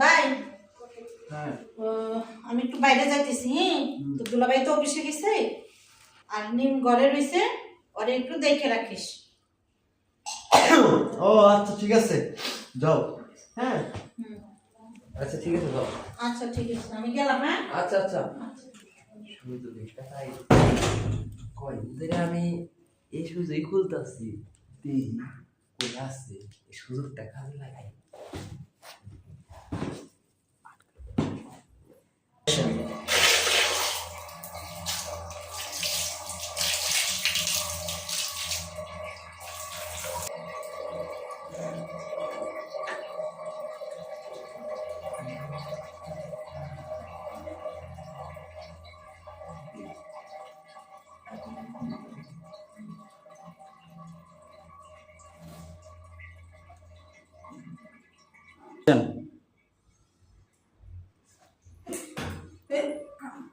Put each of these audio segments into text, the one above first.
ভাই হ্যাঁ আমি একটু বাইরে যাইতেছি। তো দুলাভাই তো অফিসে গেছে, আর নিম ঘরে রয়েছে, ওরে একটু দেখে রাখিস। ও আচ্ছা ঠিক আছে, যাও। হ্যাঁ আচ্ছা ঠিক আছে, যাও। আচ্ছা ঠিক আছে, আমি গেলাম। হ্যাঁ আচ্ছা আচ্ছা। শুধু তো দেখতে পাই কই ধরে আমি এই সুযোগই খুলতাছি, দেখি কই আছে এই সুযোগটা কাজে লাগাই।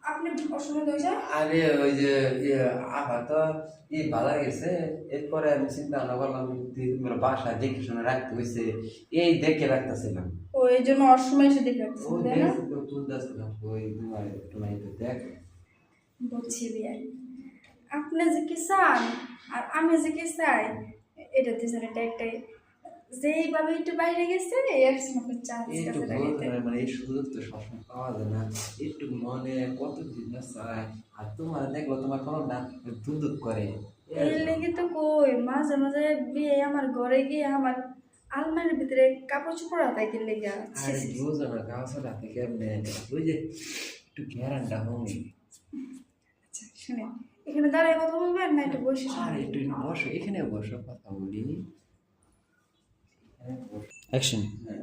আপনি অসুবিধা হয়েছে? আরে ওই যে আবার তো বাজার গেছে, এরপরে আমি চিন্তা ভাবনা করলাম বাসায় দেখে শুনে রাখতে হয়েছে, এই দেখে রাখতেছিলাম। ও এই জন্য অসময় এসে দেখে রাখতেছেন, তাই না? তুলতেছিলাম ওই তোমার দেখ। বুঝছি বিয়াই, আপনি যে কি চান আর আমি যে কি চাই এটা দুজনে একটাই। যেইভাবে একটু বাইরে গেছে এর সঙ্গে চান্স একটু কাছে বলতে লাগাইতে। মানে এই সুযোগ তো সবসময় পাওয়া যায় না, একটু মনে কত জিনিস চায়, আর তোমার দেখলো তোমার কোনো না দুদুক করে। এর লেগে তো কই মাঝে মাঝে বিয়ে আমার ঘরে গিয়ে আমার আলমারির ভিতরে কাপড় চোপড় হাতাইতে লেগে আর বুঝো না গাছ রাতে কেমনে ওই যে একটু ঘেরানটা হোমি। আচ্ছা শুনে, এখানে দাঁড়ায় কথা বলবেন না একটু বসে আর শুনবেন? একটু বসো, এখানে বসো, কথা বলি। অ্যাকশন।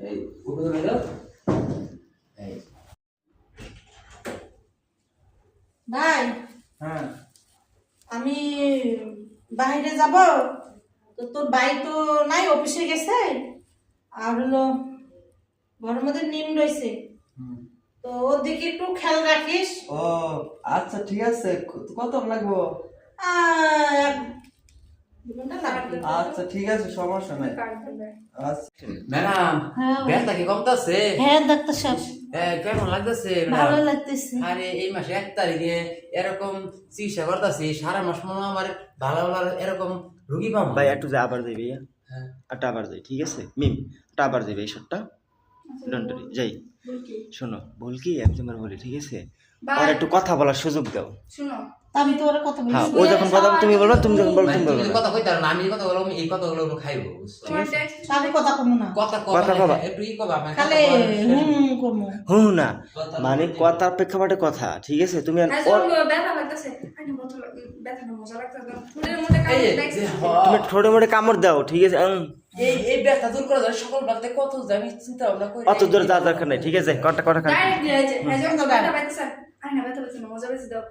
এই উপরে দাও। এই ভাই, হ্যাঁ আমি বাইরে যাব, তো তোর ভাই তো নাই, অফিসে গেছে। আর হলো ঘরের মধ্যে নিম রয়েছে, তো ওর দিকে একটু খেয়াল রাখিস। ও আচ্ছা ঠিক আছে, কত লাগবো? আর 2 ঘন্টা লাগবে। আচ্ছা ঠিক আছে, সমস্যা নাই। কার দেবে? আচ্ছা ম্যাডাম, হ্যাঁ ব্যথা কি কমতাছে? হ্যাঁ ডাক্তার সাহেব, কেমন লাগতেছে? ভালো লাগতেছে। আরে এই মাসে 1 তারিখে এরকম চিকিৎসা করতেছি, সারা মাস মনে হয় আমার ভালো ভালো এরকম রুগী পাবো। ভাই একটু যা আবার যাই ভাইয়া, হ্যাঁ একটা আবার যাই, ঠিক আছে মিম, একটা আবার যাই এই শটটা ডন্টরি যাই। বল কি? শোনো ভুল কি আমি তোমার বলি, ঠিক আছে? ভাই, আর একটু কথা বলার সুযোগ দাও। শুনো, তা আমি তো ওরা কথা বলি। হ্যাঁ, ও যখন কথা বলবে তুমি বলবে, তুমি যখন বলবে তুমি তুমি বলবে যদি না। কথা কইতে পারো না, আমি যদি কথা বলবো এই কথাগুলো খাইবো, বুঝছো? তোমার টেক্সট আমি কথা কমু না, কথা কথা কবা কবা। একটু কবা আমি খালি কমু। হুঁ না মানে কথার প্রেক্ষাপটে কথা, ঠিক আছে? তুমি আর আজ ব্যথা লাগতেছে, আইনা ব্যথা না মজা লাগতেছে, ফুলের মধ্যে কাজ দেখছি। তুমি ঠোঁটে মোটে কামড় দাও, ঠিক আছে? এই ব্যথা দূর করা যায় সকল ব্যথা কত আমি চিন্তা ভাবনা করি। অত দূর যাওয়ার দরকার নেই, ঠিক আছে? কটা কটা খান। ডাইরেক্ট দিয়ে আছে, হ্যাঁ যখন ব্যথা পাইতেছে, আইনা ব্যথা পাইতেছে না মজা পাইছে দাও।